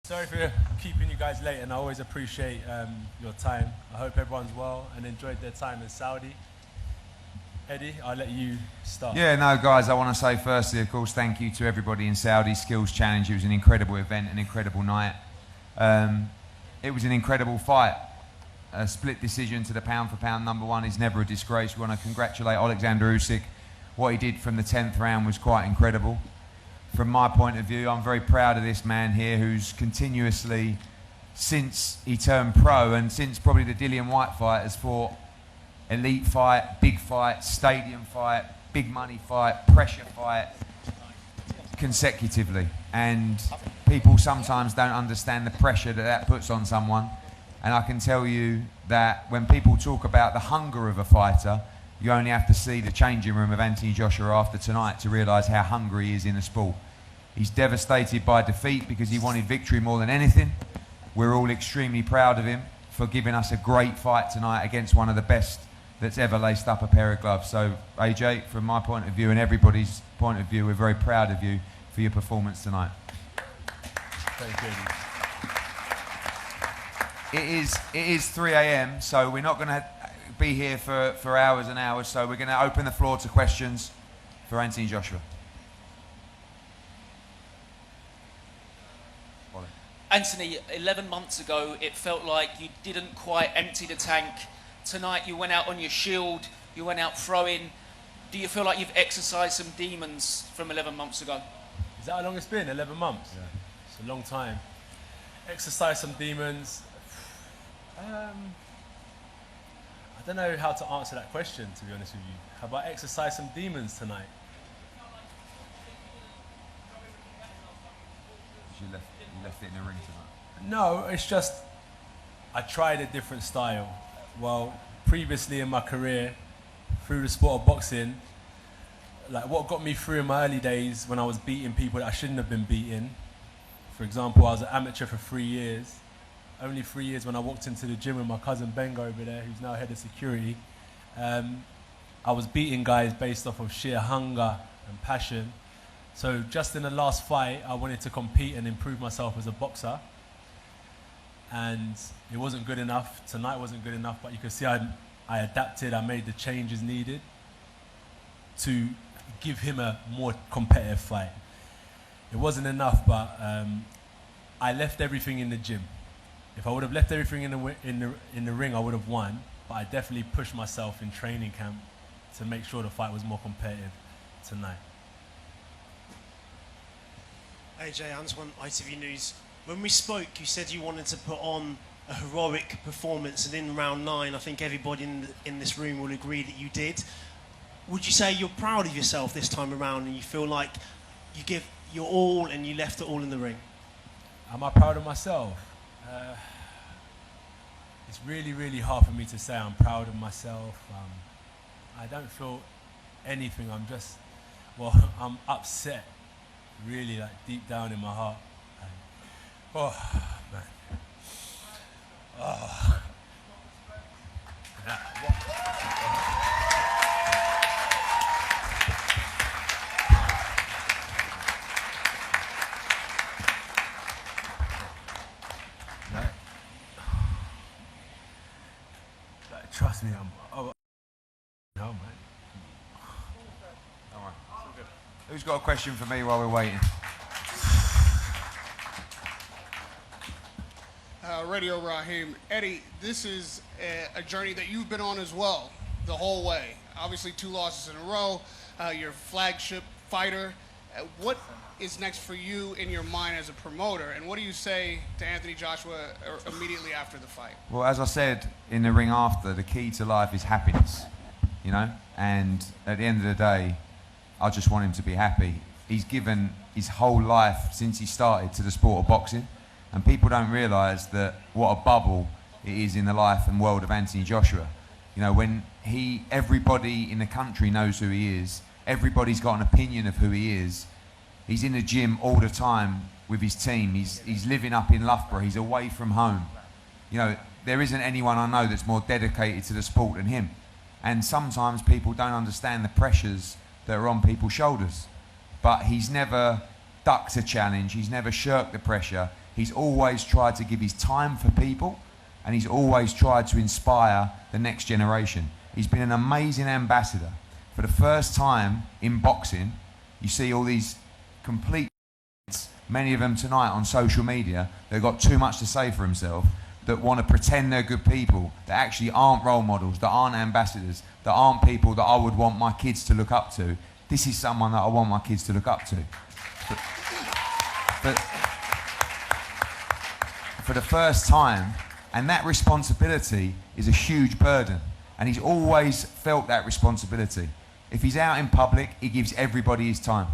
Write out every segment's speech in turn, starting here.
Sorry for keeping you guys late, and I always appreciate your time. I hope everyone's well and enjoyed their time in Saudi. Eddie, I'll let you start. Yeah, no, guys, I want to say firstly, of course, thank you to everybody in Saudi Skills Challenge. It was an incredible event, an incredible night. It was an incredible fight. A split decision to the pound-for-pound number one is never a disgrace. We want to congratulate Alexander Usyk. What he did from the 10th round was quite incredible. From my point of view, I'm very proud of this man here who's continuously, since he turned pro and since probably the Dillian Whyte fight, has fought elite fight, big fight, stadium fight, big money fight, pressure fight, consecutively. And people sometimes don't understand the pressure that puts on someone. And I can tell you that when people talk about the hunger of a fighter, you only have to see the changing room of Anthony Joshua after tonight to realise how hungry he is in the sport. He's devastated by defeat because he wanted victory more than anything. We're all extremely proud of him for giving us a great fight tonight against one of the best that's ever laced up a pair of gloves. So, AJ, from my point of view and everybody's point of view, we're very proud of you for your performance tonight. Thank you. It is 3 a.m, so we're not going to be here for hours and hours, so we're going to open the floor to questions for Anthony Joshua. Anthony, 11 months ago, it felt like you didn't quite empty the tank. Tonight, you went out on your shield, you went out throwing. Do you feel like you've exercised some demons from 11 months ago? Is that how long it's been? 11 months? Yeah. It's a long time. Exercise some demons. I don't know how to answer that question, to be honest with you. How about exercise some demons tonight? You left it in the ring tonight? No, it's just I tried a different style. Well, previously in my career, through the sport of boxing, like what got me through in my early days when I was beating people that I shouldn't have been beating. For example, I was an amateur for 3 years. Only 3 years when I walked into the gym with my cousin Benga over there, who's now head of security. I was beating guys based off of sheer hunger and passion. So just in the last fight, I wanted to compete and improve myself as a boxer. And it wasn't good enough. Tonight wasn't good enough, but you can see I adapted, I made the changes needed to give him a more competitive fight. It wasn't enough, but I left everything in the gym. If I would have left everything in the ring, I would have won. But I definitely pushed myself in training camp to make sure the fight was more competitive tonight. AJ, Antoine, ITV News. When we spoke, you said you wanted to put on a heroic performance, and in round 9, I think everybody in this room will agree that you did. Would you say you're proud of yourself this time around, and you feel like you give your all and you left it all in the ring? Am I proud of myself? It's really, really hard for me to say I'm proud of myself. I don't feel anything. I'm upset, really, like deep down in my heart. Oh, man. Oh. Trust me, no, man. All right. Who's got a question for me while we're waiting? Radio Raheem. Eddie, this is a journey that you've been on as well, the whole way. Obviously 2 losses in a row, your flagship fighter. What is next for you in your mind as a promoter, and what do you say to Anthony Joshua immediately after the fight? Well, as I said in the ring after, the key to life is happiness, you know? And at the end of the day, I just want him to be happy. He's given his whole life since he started to the sport of boxing. And people don't realise that what a bubble it is in the life and world of Anthony Joshua. You know, when everybody in the country knows who he is, everybody's got an opinion of who he is. He's in the gym all the time with his team. He's living up in Loughborough. He's away from home. You know, there isn't anyone I know that's more dedicated to the sport than him. And sometimes people don't understand the pressures that are on people's shoulders. But he's never ducked a challenge. He's never shirked the pressure. He's always tried to give his time for people, and he's always tried to inspire the next generation. He's been an amazing ambassador. For the first time in boxing, you see all these complete, many of them tonight on social media, they've got too much to say for themselves, that want to pretend they're good people, that actually aren't role models, that aren't ambassadors, that aren't people that I would want my kids to look up to. This is someone that I want my kids to look up to. But for the first time, and that responsibility is a huge burden, and he's always felt that responsibility. If he's out in public, he gives everybody his time,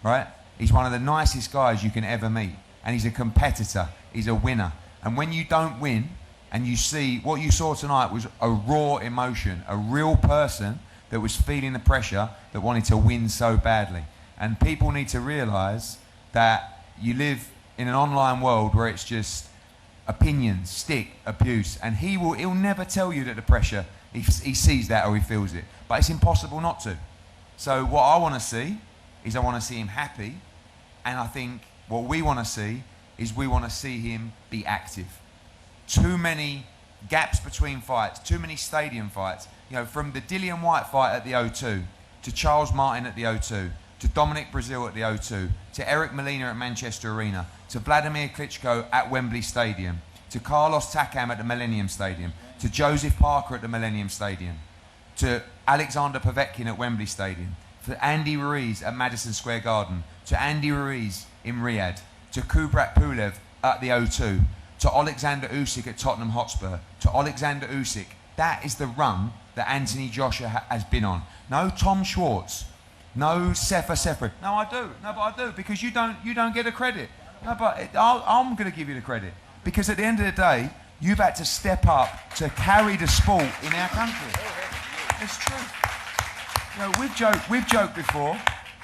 right? He's one of the nicest guys you can ever meet, and he's a competitor, he's a winner. And when you don't win, and you see, what you saw tonight was a raw emotion, a real person that was feeling the pressure, that wanted to win so badly. And people need to realise that you live in an online world where it's just opinions, stick, abuse, and he'll never tell you that the pressure, he sees that or he feels it. But it's impossible not to. So what I want to see is I want to see him happy, and I think what we want to see is we want to see him be active. Too many gaps between fights, too many stadium fights. You know, from the Dillian White fight at the O2, to Charles Martin at the O2, to Dominic Brazil at the O2, to Eric Molina at Manchester Arena, to Vladimir Klitschko at Wembley Stadium, to Carlos Takam at the Millennium Stadium, to Joseph Parker at the Millennium Stadium, to Alexander Povetkin at Wembley Stadium, to Andy Ruiz at Madison Square Garden, to Andy Ruiz in Riyadh, to Kubrat Pulev at the O2, to Alexander Usyk at Tottenham Hotspur, to Alexander Usyk. That is the run that Anthony Joshua has been on. No Tom Schwartz, no Sefer Sefer. No, I do. No, but I do, because you don't get the credit. No, but I'm going to give you the credit, because at the end of the day, you've had to step up to carry the sport in our country. It's true. You know, we've joked before.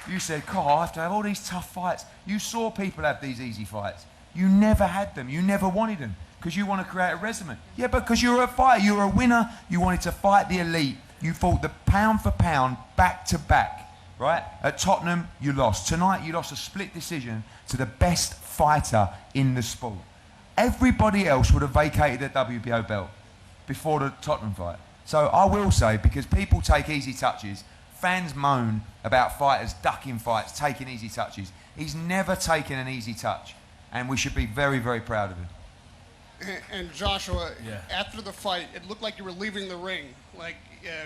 You said, "God, I have to have all these tough fights." You saw people have these easy fights. You never had them. You never wanted them, because you want to create a resume. Yeah, because you're a fighter. You're a winner. You wanted to fight the elite. You fought the pound for pound, back to back, right? At Tottenham, you lost. Tonight, you lost a split decision to the best fighter in the sport. Everybody else would have vacated the WBO belt before the Tottenham fight. So I will say, because people take easy touches, fans moan about fighters ducking fights, taking easy touches. He's never taken an easy touch, and we should be very, very proud of him. And Joshua, Yeah. after the fight, it looked like you were leaving the ring. Like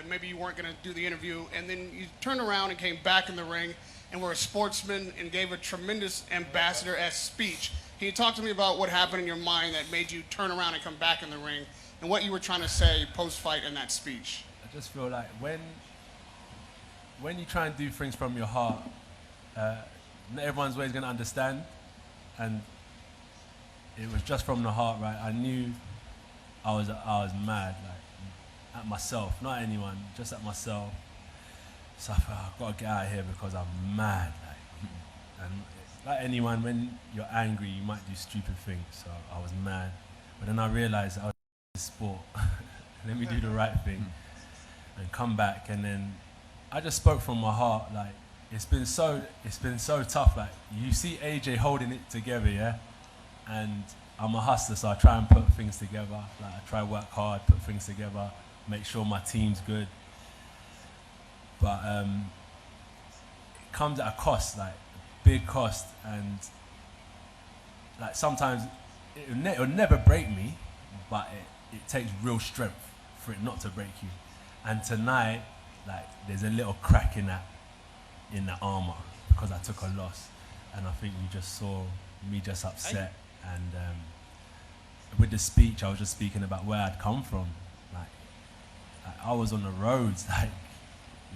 maybe you weren't going to do the interview, and then you turned around and came back in the ring and were a sportsman and gave a tremendous ambassador-esque speech. Can you talk to me about what happened in your mind that made you turn around and come back in the ring, and what you were trying to say post-fight in that speech? I just feel like when you try and do things from your heart, not everyone's always going to understand, and it was just from the heart, right? I knew I was mad, like at myself, not anyone, just at myself. So I thought, I've got to get out of here because I'm mad, and like anyone, when you're angry, you might do stupid things. So I was mad, but then I realised I was in sport. Let me do the right thing and come back, and then I just spoke from my heart. Like it's been so tough. Like you see AJ holding it together, yeah, and I'm a hustler, so I try and put things together. Like I try to work hard, put things together, make sure my team's good. But it comes at a cost, like a big cost, and like sometimes it'll never break me, but it takes real strength for it not to break you. And tonight, like there's a little crack in that armor because I took a loss, and I think you just saw me just upset. And with the speech, I was just speaking about where I'd come from. Like I was on the roads, like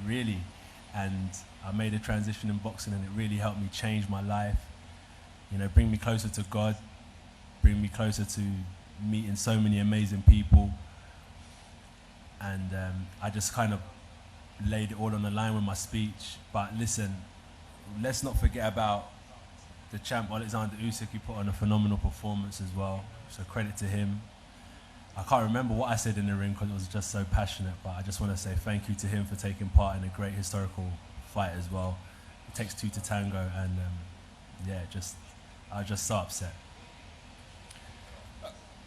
really, and I made a transition in boxing, and it really helped me change my life. You know, bring me closer to God, bring me closer to meeting so many amazing people. And I just kind of laid it all on the line with my speech. But listen, let's not forget about the champ Alexander Usyk, who put on a phenomenal performance as well. So credit to him. I can't remember what I said in the ring because it was just so passionate, but I just want to say thank you to him for taking part in a great historical fight as well. It takes two to tango, and I was just so upset.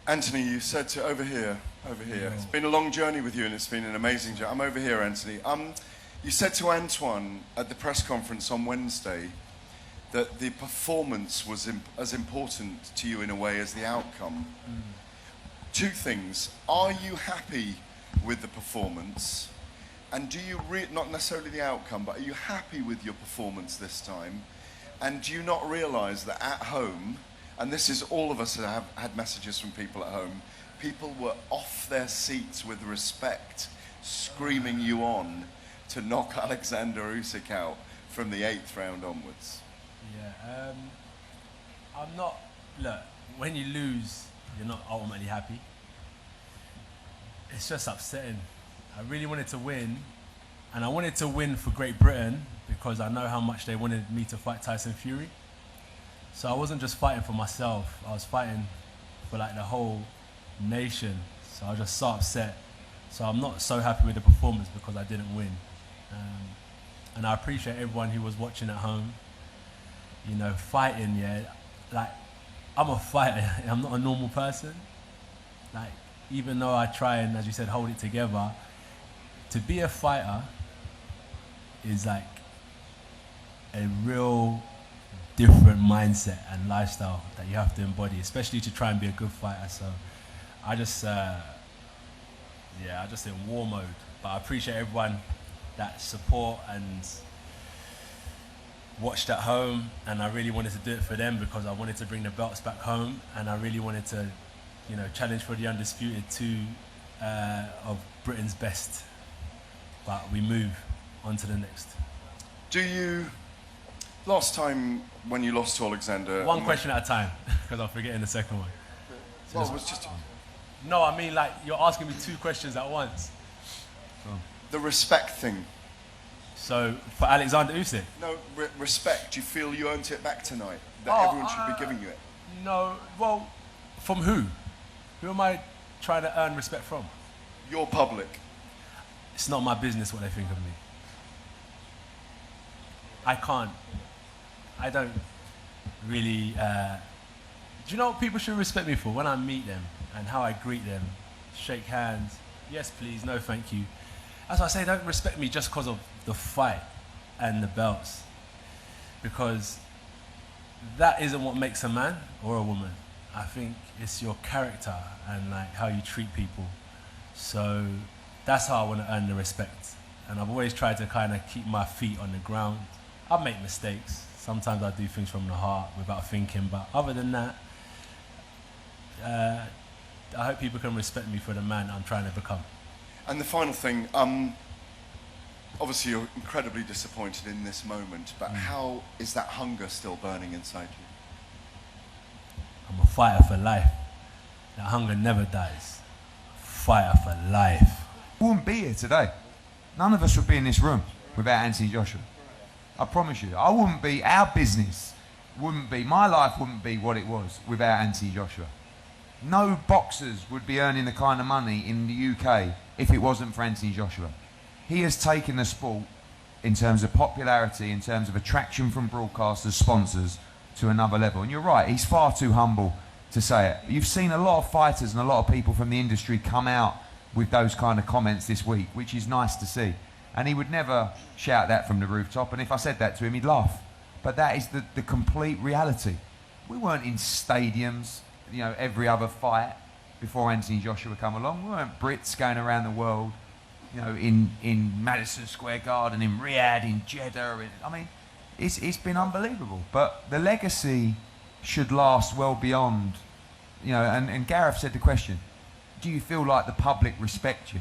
Anthony, you said to over here. It's been a long journey with you, and it's been an amazing journey. I'm over here, Anthony. You said to Antoine at the press conference on Wednesday that the performance was as important to you in a way as the outcome. Two things. Are you happy with the performance? And do you, not necessarily the outcome, but are you happy with your performance this time? And do you not realise that at home, and this is all of us that have had messages from people at home, people were off their seats with respect, screaming you on to knock Alexander Usyk out from the 8th round onwards? Yeah, I'm not, look, when you lose, you're not ultimately happy. It's just upsetting. I really wanted to win, and I wanted to win for Great Britain because I know how much they wanted me to fight Tyson Fury. So I wasn't just fighting for myself, I was fighting for like the whole nation. So I was just so upset. So I'm not so happy with the performance because I didn't win. And I appreciate everyone who was watching at home. You know, fighting, yeah, like, I'm a fighter, I'm not a normal person. Like, even though I try and, as you said, hold it together, to be a fighter is like a real different mindset and lifestyle that you have to embody, especially to try and be a good fighter. So I just, I just in war mode. But I appreciate everyone that support and watched at home, and I really wanted to do it for them because I wanted to bring the belts back home, and I really wanted to, you know, challenge for the undisputed 2 of Britain's best. But we move on to the next. Do you, last time when you lost to Alexander... One question at a time, because I'm forgetting the second one. So well, it was just... No, I mean, like, you're asking me 2 questions at once. The respect thing. So, for Alexander Usyk? No, respect. Do you feel you earned it back tonight? That everyone should be giving you it? No, well, from who? Who am I trying to earn respect from? Your public. It's not my business what they think of me. I don't really, do you know what people should respect me for? When I meet them and how I greet them, shake hands, yes please, no thank you. That's why I say don't respect me just because of the fight and the belts. Because that isn't what makes a man or a woman. I think it's your character and like how you treat people. So that's how I want to earn the respect. And I've always tried to kind of keep my feet on the ground. I make mistakes. Sometimes I do things from the heart without thinking, but other than that, I hope people can respect me for the man I'm trying to become. And the final thing, obviously you're incredibly disappointed in this moment, but how is that hunger still burning inside you? I'm a fighter for life. That hunger never dies. Fighter for life. We wouldn't be here today. None of us would be in this room without Anthony Joshua. I promise you. I wouldn't be, our business wouldn't be, my life wouldn't be what it was without Anthony Joshua. No boxers would be earning the kind of money in the UK if it wasn't for Anthony Joshua. He has taken the sport in terms of popularity, in terms of attraction from broadcasters, sponsors, to another level. And you're right, he's far too humble to say it. You've seen a lot of fighters and a lot of people from the industry come out with those kind of comments this week, which is nice to see. And he would never shout that from the rooftop, and if I said that to him, he'd laugh. But that is the complete reality. We weren't in stadiums, you know, every other fight before Anthony Joshua come along. We weren't Brits going around the world, you know, in Madison Square Garden, in Riyadh, in Jeddah. I mean, it's been unbelievable. But the legacy should last well beyond, you know, and Gareth said the question, do you feel like the public respect you?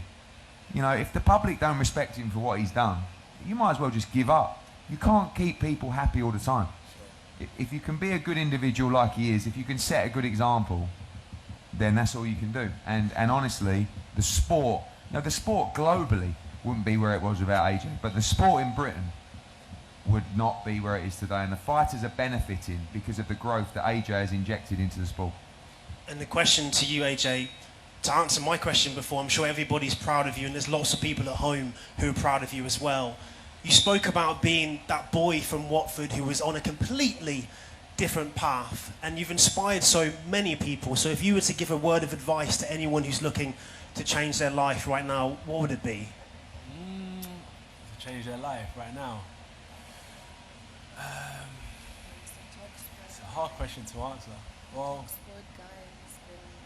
You know, if the public don't respect him for what he's done, you might as well just give up. You can't keep people happy all the time. If you can be a good individual like he is, if you can set a good example, then that's all you can do. And honestly, the sport globally wouldn't be where it was without AJ, but the sport in Britain would not be where it is today. And the fighters are benefiting because of the growth that AJ has injected into the sport. And the question to you, AJ, to answer my question before, I'm sure everybody's proud of you, and there's lots of people at home who are proud of you as well. You spoke about being that boy from Watford who was on a completely different path, and you've inspired so many people. So if you were to give a word of advice to anyone who's looking to change their life right now, what would it be? To change their life right now? It's a hard question to answer. Well,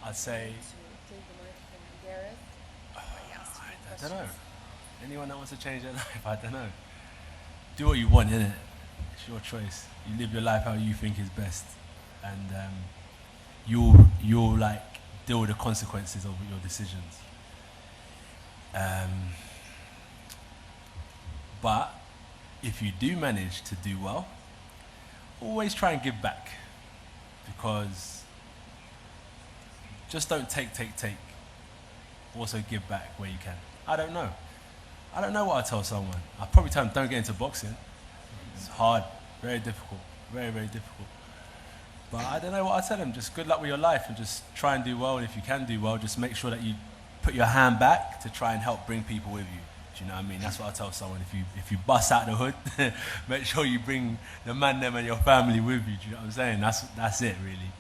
I'd say, I don't know. Anyone that wants to change their life, I don't know. Do what you want, innit? It's your choice. You live your life how you think is best, and you'll like deal with the consequences of your decisions. But if you do manage to do well, always try and give back, because just don't take. Also give back where you can. I don't know what I tell someone. I'll probably tell them don't get into boxing. It's hard, very difficult, very, very difficult. But I don't know what I tell them. Just good luck with your life and just try and do well. And if you can do well, just make sure that you put your hand back to try and help bring people with you. Do you know what I mean? That's what I tell someone. If you bust out the hood, make sure you bring the man, them and your family with you. Do you know what I'm saying? That's it, really.